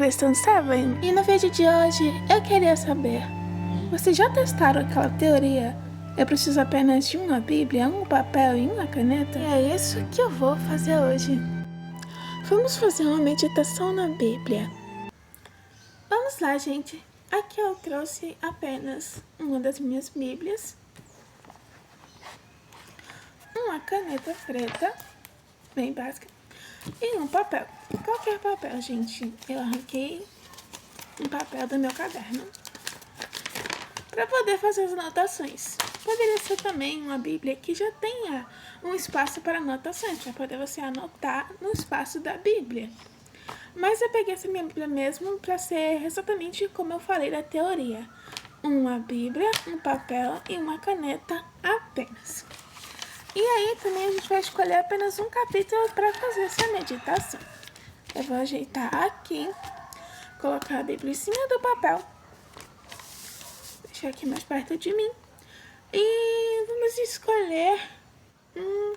Kristen Seven e no vídeo de hoje eu queria saber: vocês já testaram aquela teoria? Eu preciso apenas de uma Bíblia, um papel e uma caneta? E é isso que eu vou fazer hoje. Vamos fazer uma meditação na Bíblia. Vamos lá, gente. Aqui eu trouxe apenas uma das minhas Bíblias, uma caneta preta, bem básica, e um papel. Qualquer papel, gente. Eu arranquei um papel do meu caderno para poder fazer as anotações. Poderia ser também uma Bíblia que já tenha um espaço para anotações, para poder você anotar no espaço da Bíblia. Mas eu peguei essa minha Bíblia mesmo para ser exatamente como eu falei da teoria. Uma Bíblia, um papel e uma caneta apenas. E aí também a gente vai escolher apenas um capítulo para fazer essa meditação. Eu vou ajeitar aqui, colocar a Bíblia em cima do papel, deixar aqui mais perto de mim. E vamos escolher um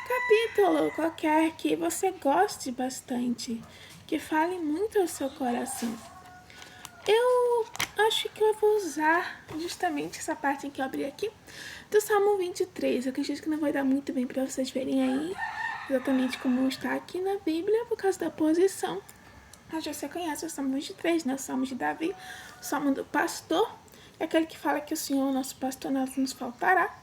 capítulo qualquer que você goste bastante, que fale muito ao seu coração. Eu acho que eu vou usar justamente essa parte que eu abri aqui, do Salmo 23. Eu acredito que não vai dar muito bem para vocês verem aí exatamente como está aqui na Bíblia, por causa da posição. Mas você conhece o Salmo 23, né? O Salmo de Davi, o Salmo do pastor, é aquele que fala que o Senhor, nosso pastor, nada nos faltará.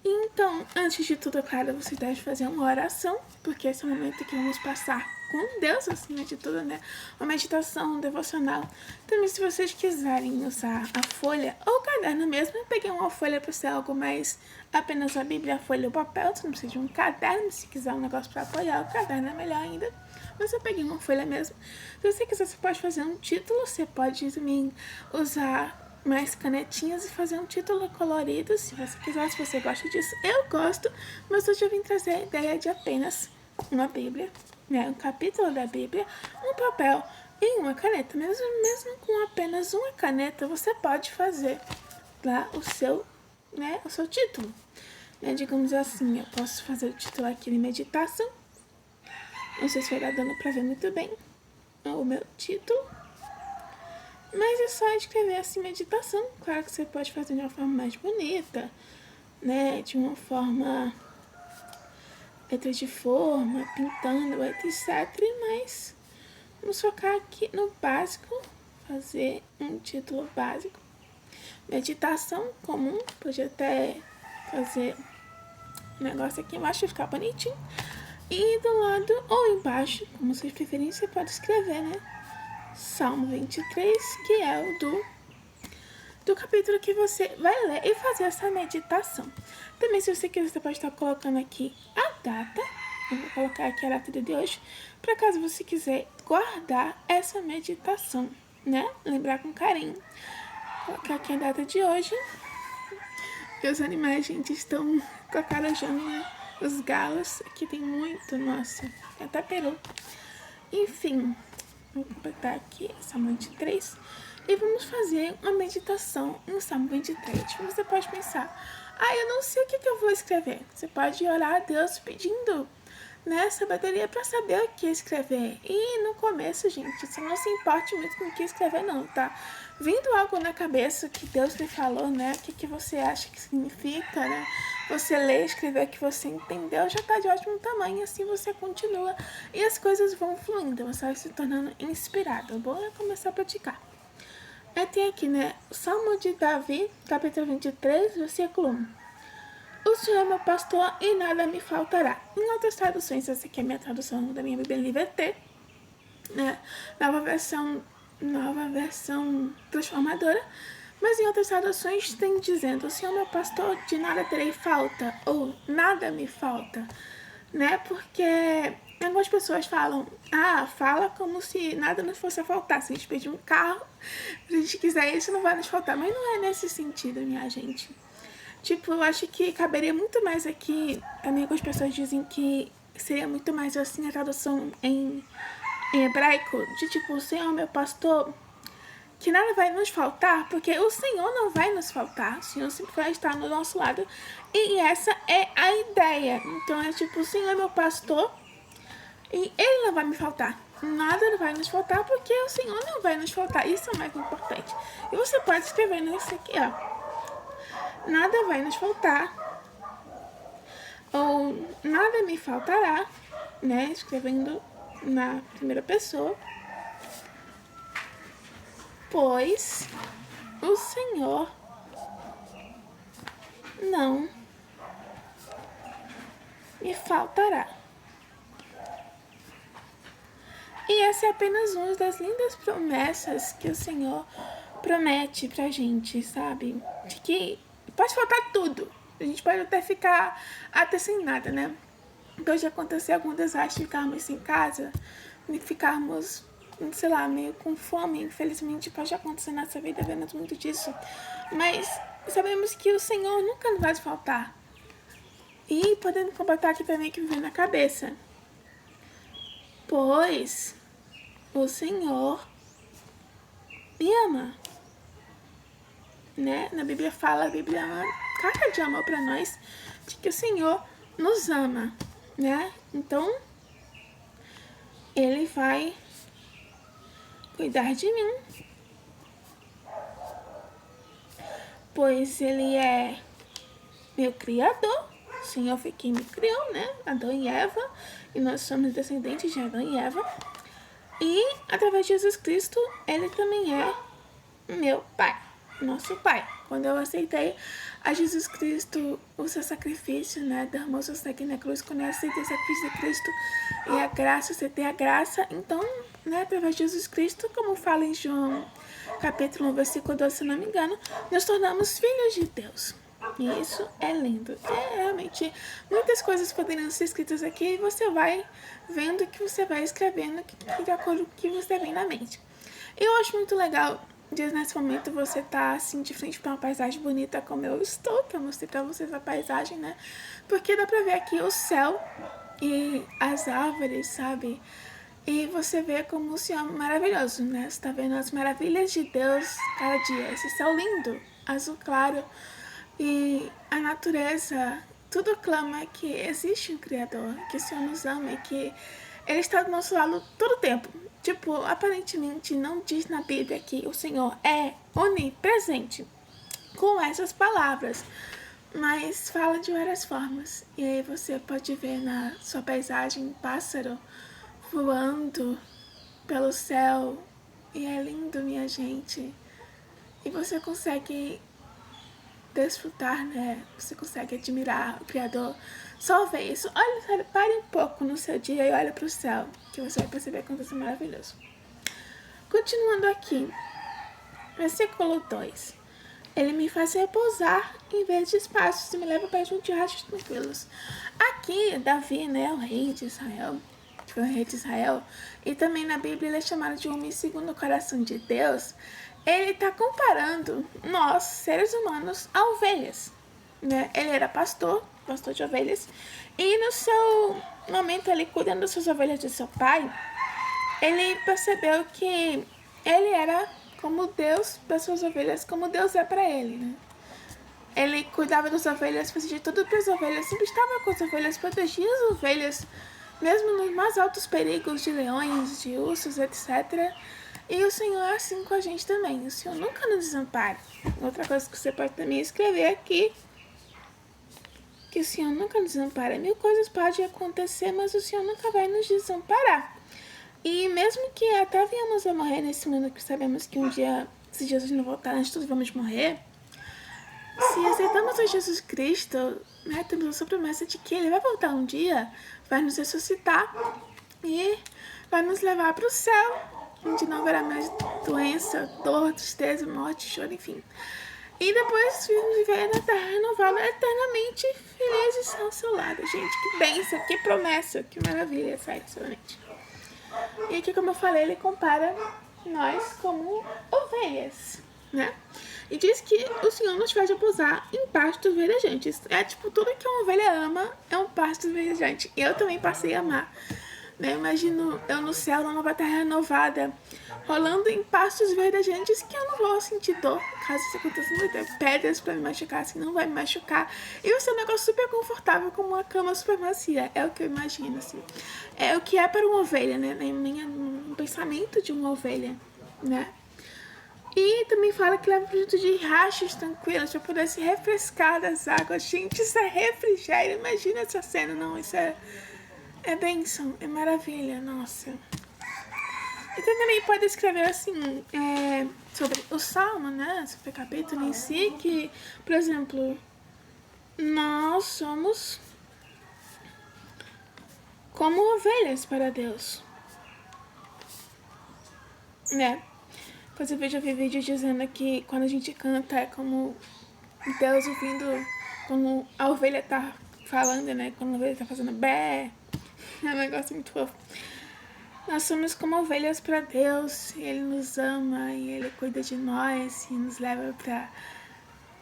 Então, antes de tudo, claro, você deve fazer uma oração, porque esse é o momento que vamos passar com Deus, acima de tudo, né? Uma meditação, um devocional. Também, se vocês quiserem usar a folha ou o caderno mesmo, eu peguei uma folha para ser algo mais apenas a Bíblia, a folha e o papel. Você não precisa de um caderno, se quiser um negócio para apoiar, o caderno é melhor ainda. Mas eu peguei uma folha mesmo. Se você quiser, você pode fazer um título, você pode também usar mais canetinhas e fazer um título colorido, se você quiser, se você gosta disso. Eu gosto, mas hoje eu vim trazer a ideia de apenas uma Bíblia, né, um capítulo da Bíblia, um papel e uma caneta. Mesmo com apenas uma caneta, você pode fazer lá o seu título. Digamos assim, eu posso fazer o título aqui de meditação. Não sei se vai dar dando pra ver muito bem o meu título. Mas é só escrever assim, meditação. Claro que você pode fazer de uma forma mais bonita, né? De uma forma, letra de forma, pintando, etc. Mas vamos focar aqui no básico, fazer um título básico. Meditação comum, pode até fazer um negócio aqui embaixo para ficar bonitinho. E do lado ou embaixo, como vocês preferirem, você pode escrever, né? Salmo 23, que é o do capítulo que você vai ler e fazer essa meditação. Também, se você quiser, você pode estar colocando aqui a data. Eu vou colocar aqui a data de hoje, para caso você quiser guardar essa meditação, né? Lembrar com carinho. Vou colocar aqui a data de hoje. E os animais, gente, estão cacarejando, né? Os galos, aqui tem muito, nossa, até peru. Enfim, vou completar aqui Salmo 23 e vamos fazer uma meditação no Salmo 23. Você pode pensar, eu não sei o que eu vou escrever. Você pode orar a Deus pedindo, né, sabedoria para saber o que escrever. E no começo, gente, você não se importe muito com o que escrever não, tá? Vindo algo na cabeça que Deus lhe falou, né, o que você acha que significa, né? Você lê, escrever o que você entendeu, já tá de ótimo tamanho, assim você continua e as coisas vão fluindo, você vai se tornando inspirado. O bom é começar a praticar. Tem aqui, né, o Salmo de Davi, capítulo 23, versículo 1. O Senhor é meu pastor e nada me faltará. Em outras traduções, essa aqui é a minha tradução da minha Bíblia NVT, né, nova versão transformadora. Mas em outras traduções tem dizendo, o Senhor é meu pastor, de nada terei falta, ou nada me falta, né? Porque algumas pessoas falam, fala como se nada nos fosse a faltar. Se a gente pedir um carro, se a gente quiser isso, não vai nos faltar. Mas não é nesse sentido, minha gente. Tipo, eu acho que caberia muito mais aqui, também algumas pessoas dizem que seria muito mais assim a tradução em hebraico, de tipo, o Senhor é meu pastor, que nada vai nos faltar, porque o Senhor não vai nos faltar, o Senhor sempre vai estar no nosso lado, e essa é a ideia. Então é tipo, o Senhor é meu pastor, e Ele não vai me faltar. nada vai nos faltar, porque o Senhor não vai nos faltar. Isso é o mais importante. E você pode escrever nisso aqui, ó. Nada vai nos faltar, ou nada me faltará, né? Escrevendo na primeira pessoa. Pois o Senhor não me faltará. E essa é apenas uma das lindas promessas que o Senhor promete pra gente, sabe? De que pode faltar tudo. A gente pode até sem nada, né? Então já aconteceu algum desastre, ficarmos sem casa, ficarmos, sei lá, meio com fome. Infelizmente pode acontecer na nossa vida, vemos muito disso. Mas sabemos que o Senhor nunca nos vai faltar. E podendo completar aqui também que vem na cabeça. Pois o Senhor me ama. Né? Na Bíblia fala, a Bíblia é uma carta de amor para nós, de que o Senhor nos ama, né? Então, Ele vai cuidar de mim, pois Ele é meu Criador. O Senhor foi quem me criou, né? Adão e Eva, e nós somos descendentes de Adão e Eva. E, através de Jesus Cristo, Ele também é meu Pai, nosso Pai. Quando eu aceitei a Jesus Cristo, o seu sacrifício, né? Derramou seu sangue na cruz. Quando eu aceitei o sacrifício de Cristo e a graça, aceitei a graça. Então, né? Através de Jesus Cristo, como fala em João capítulo 1, versículo 12, se não me engano, nos tornamos filhos de Deus. E isso é lindo. É realmente, muitas coisas poderiam ser escritas aqui e você vai vendo que você vai escrevendo de acordo com o que você vem na mente. Eu acho muito legal, dias nesse momento, você tá assim de frente para uma paisagem bonita como eu estou, que eu mostrei para vocês a paisagem, né? Porque dá pra ver aqui o céu e as árvores, sabe? E você vê como o céu é maravilhoso, né? Você tá vendo as maravilhas de Deus cada dia. Esse céu lindo, azul claro. E a natureza, tudo clama que existe um Criador, que o Senhor nos ama e que Ele está do nosso lado todo o tempo. Tipo, aparentemente não diz na Bíblia que o Senhor é onipresente com essas palavras, mas fala de várias formas. E aí você pode ver na sua paisagem um pássaro voando pelo céu, e é lindo, minha gente. E você consegue desfrutar, né? Você consegue admirar o Criador. Só ver isso. Olha, sabe, pare um pouco no seu dia e olha para o céu, que você vai perceber quanto isso é maravilhoso. Continuando aqui, versículo 2. Ele me faz repousar em verdes pastos e me leva para junto de rachos tranquilos. Aqui, Davi, né, o rei de Israel, que foi o rei de Israel, e também na Bíblia ele é chamado de homem segundo o coração de Deus. Ele está comparando nós, seres humanos, a ovelhas, né? Ele era pastor de ovelhas, e no seu momento ali, cuidando das suas ovelhas de seu pai, ele percebeu que ele era como Deus das suas ovelhas, como Deus é para ele, né? Ele cuidava das ovelhas, fazia de tudo para as ovelhas, sempre estava com as ovelhas, protegia as ovelhas, mesmo nos mais altos perigos de leões, de ursos, etc. E o Senhor é assim com a gente também. O Senhor nunca nos desampara. Outra coisa que você pode também escrever aqui, que o Senhor nunca nos desampara. 1000 coisas podem acontecer, mas o Senhor nunca vai nos desamparar. E mesmo que até venhamos a morrer nesse mundo, que sabemos que um dia, se Jesus não voltar, nós todos vamos morrer, se aceitamos a Jesus Cristo, né, temos a sua promessa de que Ele vai voltar um dia, vai nos ressuscitar e vai nos levar para o céu, onde não haverá mais doença, dor, tristeza, morte, choro, enfim. E depois viver na terra renovada eternamente felizes ao seu lado. Gente, que bênção, que promessa, que maravilha, sério, sinceramente. E aqui, como eu falei, ele compara nós como ovelhas, né? E diz que o Senhor nos faz repousar em pastos verdejantes. É tipo, tudo que uma ovelha ama é um pasto verdejante. E eu também passei a amar né? Imagino eu no céu, numa nova terra renovada, rolando em pastos verdejantes que eu não vou sentir dor, caso isso aconteça, não vai ter pedras pra me machucar, assim, não vai me machucar. E vai ser um negócio super confortável, como uma cama super macia, é o que eu imagino, assim. É o que é para uma ovelha, né? No pensamento de uma ovelha, né? E também fala que leva pro junto de riachos tranquilos para poder se refrescar das águas. Gente, isso é refrigério. Imagina essa cena. Não, isso é bênção, é maravilha, nossa. Então também pode escrever assim, sobre o Salmo, né? Sobre o capítulo em si, que, por exemplo, nós somos como ovelhas para Deus, né? Depois eu já vi vídeo dizendo que quando a gente canta é como Deus ouvindo, quando a ovelha tá falando, né? Quando a ovelha tá fazendo bé. É um negócio muito fofo. Nós somos como ovelhas para Deus. Ele nos ama e Ele cuida de nós e nos leva para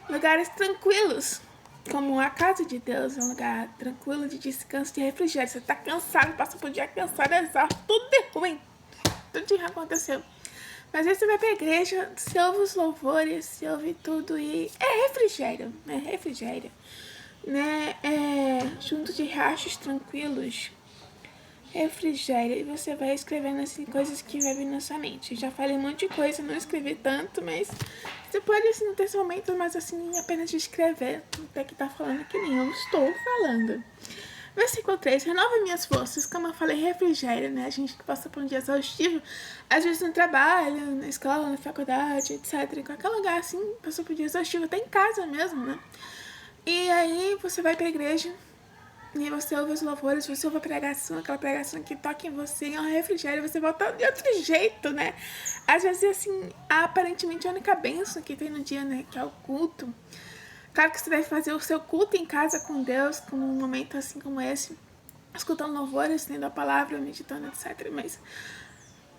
lugares tranquilos. Como a casa de Deus, é um lugar tranquilo de descanso, de refrigério. Você tá cansado, passa por dia cansado, exausto, tudo de ruim. Tudo de ruim aconteceu. Mas aí você vai pra igreja, você ouve os louvores, você ouve tudo e é refrigério, né? Junto de riachos tranquilos, refrigério. E você vai escrevendo assim coisas que vai vir na sua mente. Já falei um monte de coisa, não escrevi tanto, mas você pode assim não ter esse momento, mas assim apenas de escrever. Não tem que estar falando que nem eu estou falando. Versículo 3, renova minhas forças, como eu falei, refrigério, né? A gente que passa por um dia exaustivo, às vezes no trabalho, na escola, na faculdade, etc. Em qualquer lugar, assim, passou por um dia exaustivo, até em casa mesmo, né? E aí você vai pra igreja, e você ouve os louvores, você ouve a pregação, aquela pregação que toca em você, é um refrigério, você volta de outro jeito, né? Às vezes, assim, aparentemente a única bênção que tem no dia, né? Que é o culto. Claro que você deve fazer o seu culto em casa com Deus, com um momento assim como esse, escutando louvores, lendo a palavra, meditando, etc. Mas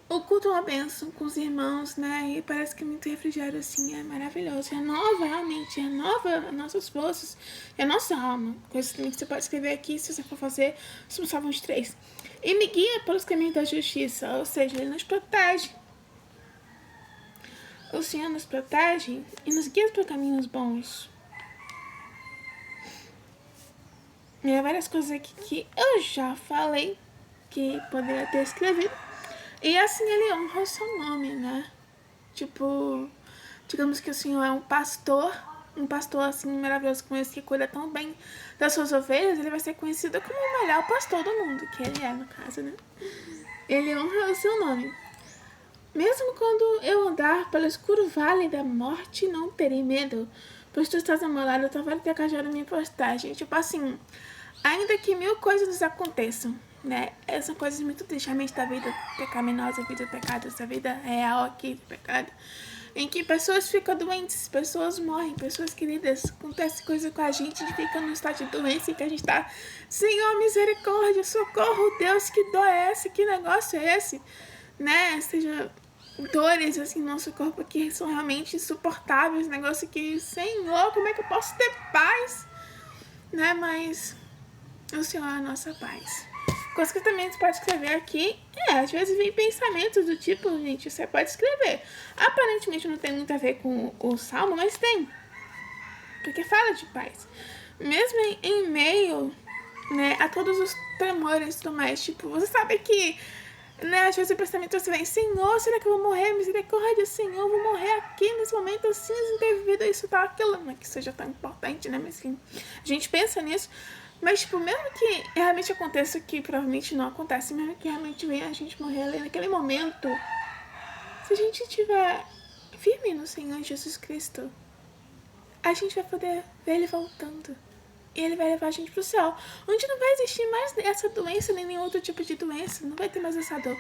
o culto é uma bênção com os irmãos, né? E parece que muito refrigério, assim, é maravilhoso. Renova, realmente, renova nossas forças e a nossa alma. Coisas também que você pode escrever aqui, se você for fazer, Salmo 23. E me guia pelos caminhos da justiça, ou seja, Ele nos protege. O Senhor nos protege e nos guia por caminhos bons. E há várias coisas aqui que eu já falei que poderia ter escrevido. E assim ele honra o seu nome, né? Tipo, digamos que o Senhor é um pastor assim maravilhoso como esse que cuida tão bem das suas ovelhas, ele vai ser conhecido como o melhor pastor do mundo, que ele é, no caso, né? Ele honra o seu nome. Mesmo quando eu andar pelo escuro vale da morte, não terei medo, pois tu estás ao meu lado, tua vara e teu cajado me postagem. Tipo assim, ainda que 1000 coisas nos aconteçam, né? São coisas muito tristes, realmente da vida pecaminosa, da vida do pecado, da vida real aqui do pecado, em que pessoas ficam doentes, pessoas morrem, pessoas queridas, acontece coisa com a gente fica num estado de doença e que a gente tá, Senhor, misericórdia, socorro, Deus, que dor é essa, que negócio é esse, né? Seja dores assim no nosso corpo que são realmente insuportáveis, negócio que, Senhor, como é que eu posso ter paz, né? Mas o Senhor é a nossa paz. Coisa que também você pode escrever aqui às vezes vem pensamentos do tipo, gente, você pode escrever. Aparentemente não tem muito a ver com o Salmo, mas tem. Porque fala de paz. Mesmo em meio, né, a todos os tremores e tudo mais, tipo, você sabe que, né, às vezes o pensamento você vem, Senhor, será que eu vou morrer? Misericórdia, Senhor, eu vou morrer aqui nesse momento assim, sem ter vivido isso, tal, aquilo. Não é que seja tão importante, né, mas enfim, a gente pensa nisso. Mas, tipo, mesmo que realmente aconteça, que provavelmente não acontece, mesmo que realmente venha a gente morrer ali naquele momento, se a gente estiver firme no Senhor Jesus Cristo, a gente vai poder ver Ele voltando. E Ele vai levar a gente pro céu, onde não vai existir mais essa doença, nem nenhum outro tipo de doença, não vai ter mais essa dor.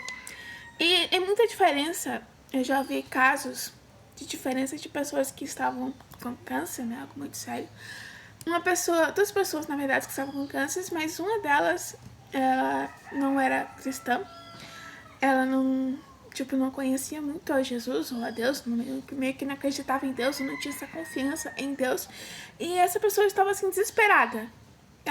E é muita diferença, eu já vi casos de diferença de pessoas que estavam com câncer, né, algo muito sério. Duas pessoas, na verdade, que estavam com câncer, mas uma delas, ela não era cristã, ela não conhecia muito a Jesus ou a Deus, meio que não acreditava em Deus, não tinha essa confiança em Deus, e essa pessoa estava assim, desesperada.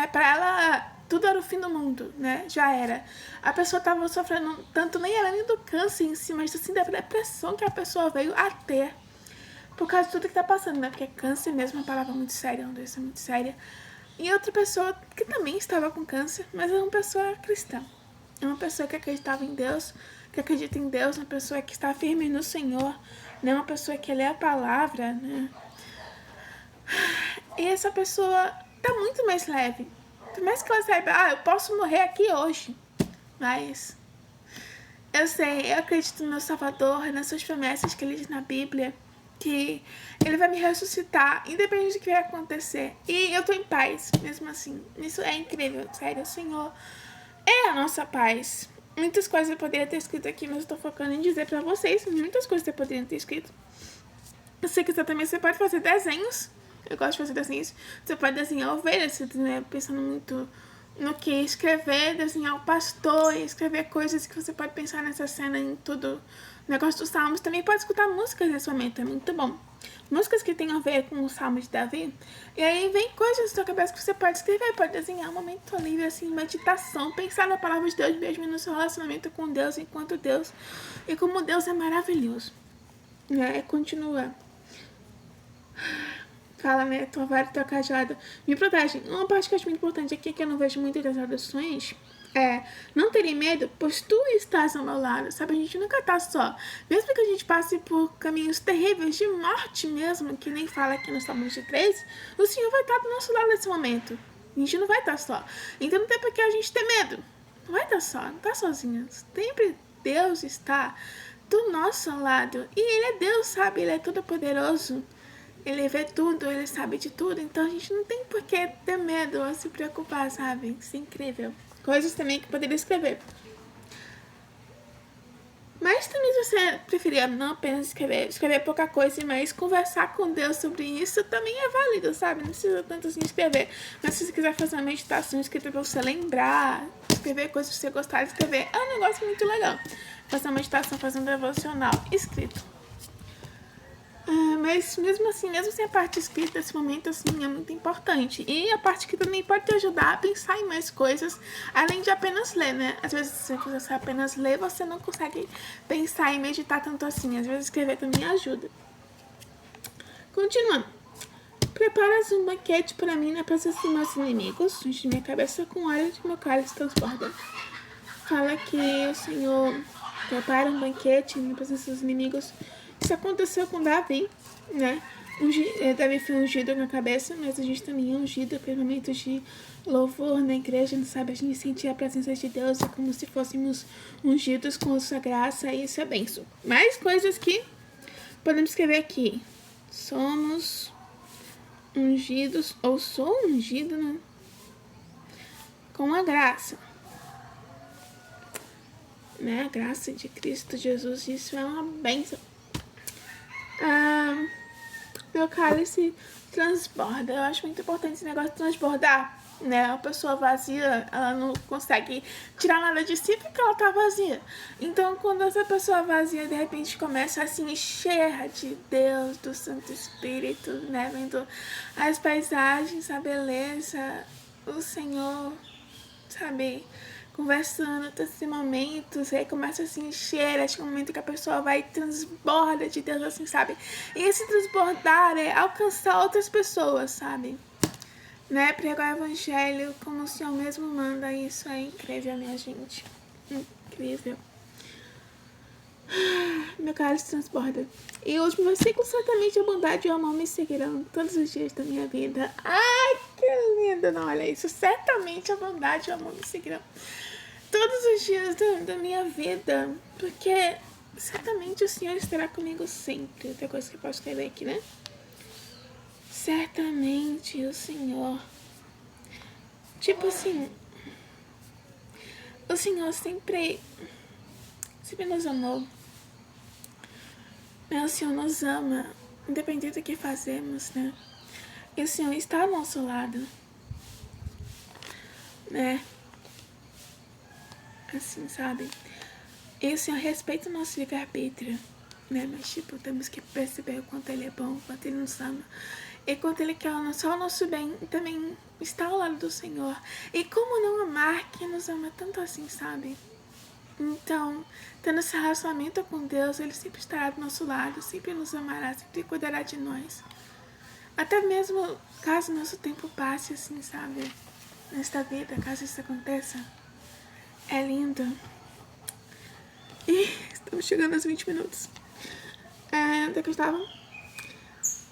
Pra ela, tudo era o fim do mundo, né? Já era. A pessoa tava sofrendo tanto, nem era nem do câncer em si, mas assim, da depressão que a pessoa veio a ter. Por causa de tudo que tá passando, né? Porque câncer mesmo é uma palavra muito séria, uma doença muito séria. E outra pessoa que também estava com câncer, mas é uma pessoa cristã. É uma pessoa que acreditava em Deus, que acredita em Deus, uma pessoa que está firme no Senhor, né? Uma pessoa que lê a palavra, né? E essa pessoa tá muito mais leve. Por mais que ela saiba, eu posso morrer aqui hoje, mas eu sei, eu acredito no meu Salvador, nas suas promessas que ele diz na Bíblia, que ele vai me ressuscitar, independente do que vai acontecer. E eu tô em paz, mesmo assim. Isso é incrível, sério. O Senhor é a nossa paz. Muitas coisas eu poderia ter escrito aqui, mas eu tô focando em dizer pra vocês. Muitas coisas eu poderia ter escrito. Se você quiser também, você pode fazer desenhos. Eu gosto de fazer desenhos. Você pode desenhar ovelhas, você né, pensando muito no que escrever, desenhar o pastor, escrever coisas que você pode pensar nessa cena em tudo. O negócio dos salmos. Também pode escutar músicas nesse momento, é muito bom. Músicas que tem a ver com o Salmo de Davi. E aí vem coisas na sua cabeça que você pode escrever, pode desenhar um momento livre, assim, meditação, pensar na palavra de Deus mesmo e no seu relacionamento com Deus enquanto Deus. E como Deus é maravilhoso. Continua. Fala, né? Tua vara e tua cajada me protegem. Uma parte que eu acho muito importante aqui, que eu não vejo muito das traduções, não terem medo, pois tu estás ao meu lado, sabe? A gente nunca tá só. Mesmo que a gente passe por caminhos terríveis de morte mesmo, que nem fala aqui no Salmo 23, o Senhor vai estar do nosso lado nesse momento. A gente não vai estar só. Então não tem por que a gente ter medo. Não vai estar só, não tá sozinho. Sempre Deus está do nosso lado. E Ele é Deus, sabe? Ele é todo poderoso. Ele vê tudo, ele sabe de tudo. Então a gente não tem por que ter medo ou se preocupar, sabe? Isso é incrível. Coisas também que poderia escrever. Mas também se você preferir não apenas escrever pouca coisa, mas conversar com Deus sobre isso também é válido, sabe? Não precisa tanto assim escrever. Mas se você quiser fazer uma meditação escrita pra você lembrar, escrever coisas que você gostar de escrever, é um negócio muito legal. Fazer uma meditação, fazer um devocional escrito. Mas mesmo assim, mesmo sem a parte escrita, esse momento assim é muito importante. E a parte que também pode te ajudar a pensar em mais coisas, além de apenas ler, né? Às vezes, se você apenas ler, você não consegue pensar e meditar tanto assim. Às vezes, escrever também ajuda. Continuando. Preparas um banquete para mim na presença dos meus inimigos, unge minha cabeça com óleo de meu cálice transborda. Fala que o Senhor prepara um banquete na presença dos inimigos. Isso aconteceu com Davi, né? Davi foi ungido na cabeça, mas a gente também é ungido por momentos de louvor na igreja, sabe? A gente sentir a presença de Deus, é como se fôssemos ungidos com a sua graça, e isso é benção. Mais coisas que podemos escrever aqui. Somos ungidos, ou sou ungido, né? Com a graça. Né? A graça de Cristo Jesus, isso é uma bênção. Meu cálice transborda. Eu acho muito importante esse negócio de transbordar, né? A pessoa vazia, ela não consegue tirar nada de si porque ela tá vazia. Então, quando essa pessoa vazia, de repente, começa a se encher de Deus, do Santo Espírito, né? Vendo as paisagens, a beleza, o Senhor, sabe? Conversando todos esses momentos, aí começa a se encher, acho que é um momento que a pessoa vai transborda de Deus, assim, sabe? E esse transbordar é alcançar outras pessoas, sabe? Né? Pregar o evangelho como o Senhor mesmo manda, isso é incrível, minha gente. Incrível. Meu cálice transborda. E o último versículo, certamente a bondade e o amor me seguirão todos os dias da minha vida. Ai, que lindo, não, olha isso. Certamente a bondade e o amor me seguirão todos os dias da minha vida. Porque certamente o Senhor estará comigo sempre. Outra coisa que eu posso escrever aqui, né? Certamente o Senhor. Tipo assim, o Senhor sempre nos amou. O Senhor nos ama, independente do que fazemos, né? E o Senhor está ao nosso lado, né? Assim, sabe? E o Senhor respeita o nosso livre-arbítrio, né? Mas, tipo, temos que perceber o quanto Ele é bom, o quanto Ele nos ama. E quanto Ele quer só o nosso bem e também estar ao lado do Senhor. E como não amar quem nos ama tanto assim, sabe? Então, tendo esse relacionamento com Deus, Ele sempre estará do nosso lado, sempre nos amará, sempre cuidará de nós. Até mesmo caso nosso tempo passe assim, sabe? Nesta vida, caso isso aconteça. É lindo. E estamos chegando aos 20 minutos. Onde é que eu estava?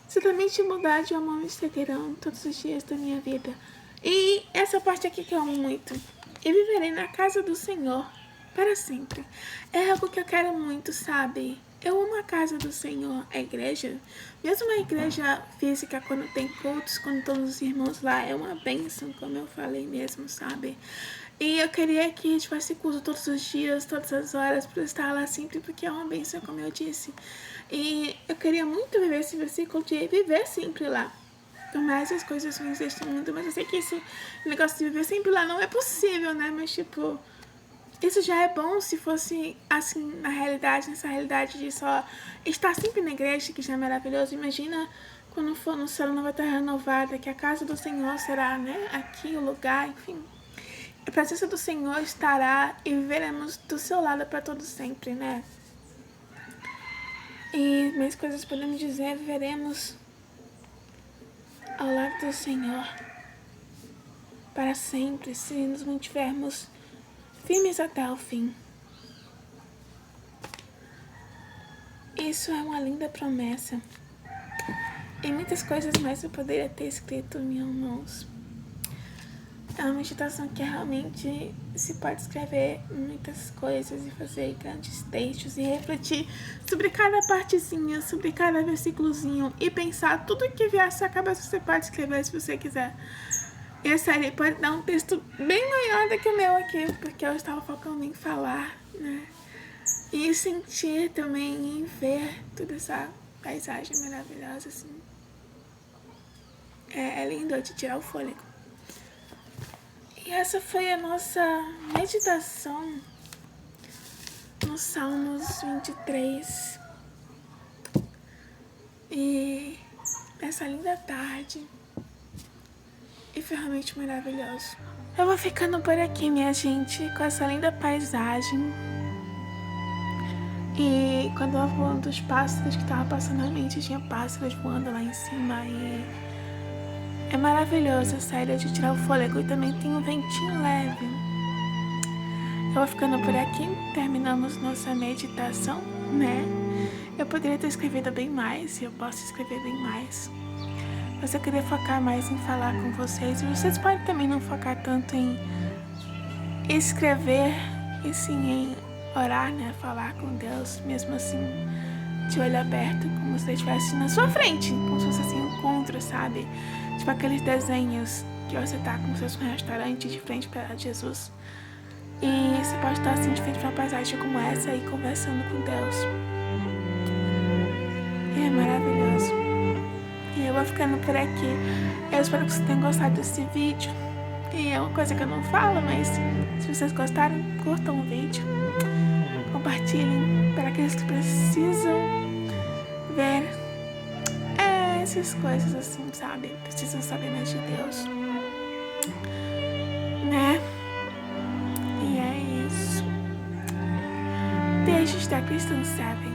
Certamente bondade e amor me seguirão todos os dias da minha vida. E essa parte aqui que eu amo muito. E viverei na casa do Senhor para sempre. É algo que eu quero muito, sabe? Eu amo a casa do Senhor, a igreja. Mesmo a igreja física, quando tem cultos, quando todos os irmãos lá, é uma bênção, como eu falei mesmo, sabe? E eu queria que tivesse culto todos os dias, todas as horas, para estar lá sempre, porque é uma bênção, como eu disse. E eu queria muito viver esse versículo de viver sempre lá. Por mais as coisas ruins deste mundo, mas eu sei que esse negócio de viver sempre lá não é possível, né? Mas, tipo, isso já é bom se fosse assim na realidade, nessa realidade de só estar sempre na igreja, que já é maravilhoso. Imagina quando for no céu, nova terra renovada, que a casa do Senhor será, né? Aqui o lugar, enfim. A presença do Senhor estará e viveremos do seu lado para todo sempre, né? E mais coisas podemos dizer, viveremos ao lado do Senhor para sempre, se nos mantivermos firmes até o fim. Isso é uma linda promessa. E muitas coisas mais eu poderia ter escrito em minhas mãos. É uma meditação que realmente se pode escrever muitas coisas e fazer grandes textos e refletir sobre cada partezinha, sobre cada versículozinho e pensar tudo que vier à sua cabeça. Você pode escrever se você quiser. E a série pode dar um texto bem maior do que o meu aqui, porque eu estava focando em falar, né? E sentir também, em ver toda essa paisagem maravilhosa, assim. É lindo de tirar o fôlego. E essa foi a nossa meditação no Salmos 23. E essa linda tarde. E foi realmente maravilhoso. Eu vou ficando por aqui, minha gente, com essa linda paisagem. E quando eu estava falando dos pássaros que estavam passando na mente, tinha pássaros voando lá em cima e é maravilhoso essa ideia de tirar o fôlego e também tem um ventinho leve. Eu vou ficando por aqui, terminamos nossa meditação, né? Eu poderia ter escrevido bem mais, eu posso escrever bem mais. Mas eu queria focar mais em falar com vocês. E vocês podem também não focar tanto em escrever, e sim em orar, né? Falar com Deus, mesmo assim, de olho aberto, como se ele estivesse na sua frente, como se fosse assim um encontro, sabe? Tipo aqueles desenhos que você tá como se fosse um restaurante de frente para Jesus. E você pode estar assim de frente para uma paisagem como essa e conversando com Deus. E é maravilhoso. E eu vou ficando por aqui. Eu espero que vocês tenham gostado desse vídeo. E é uma coisa que eu não falo, mas se vocês gostaram, curtam o vídeo. Compartilhem para aqueles que precisam ver essas coisas assim, sabe? Precisam saber mais de Deus. Né? E é isso. Beijos da Christian 7.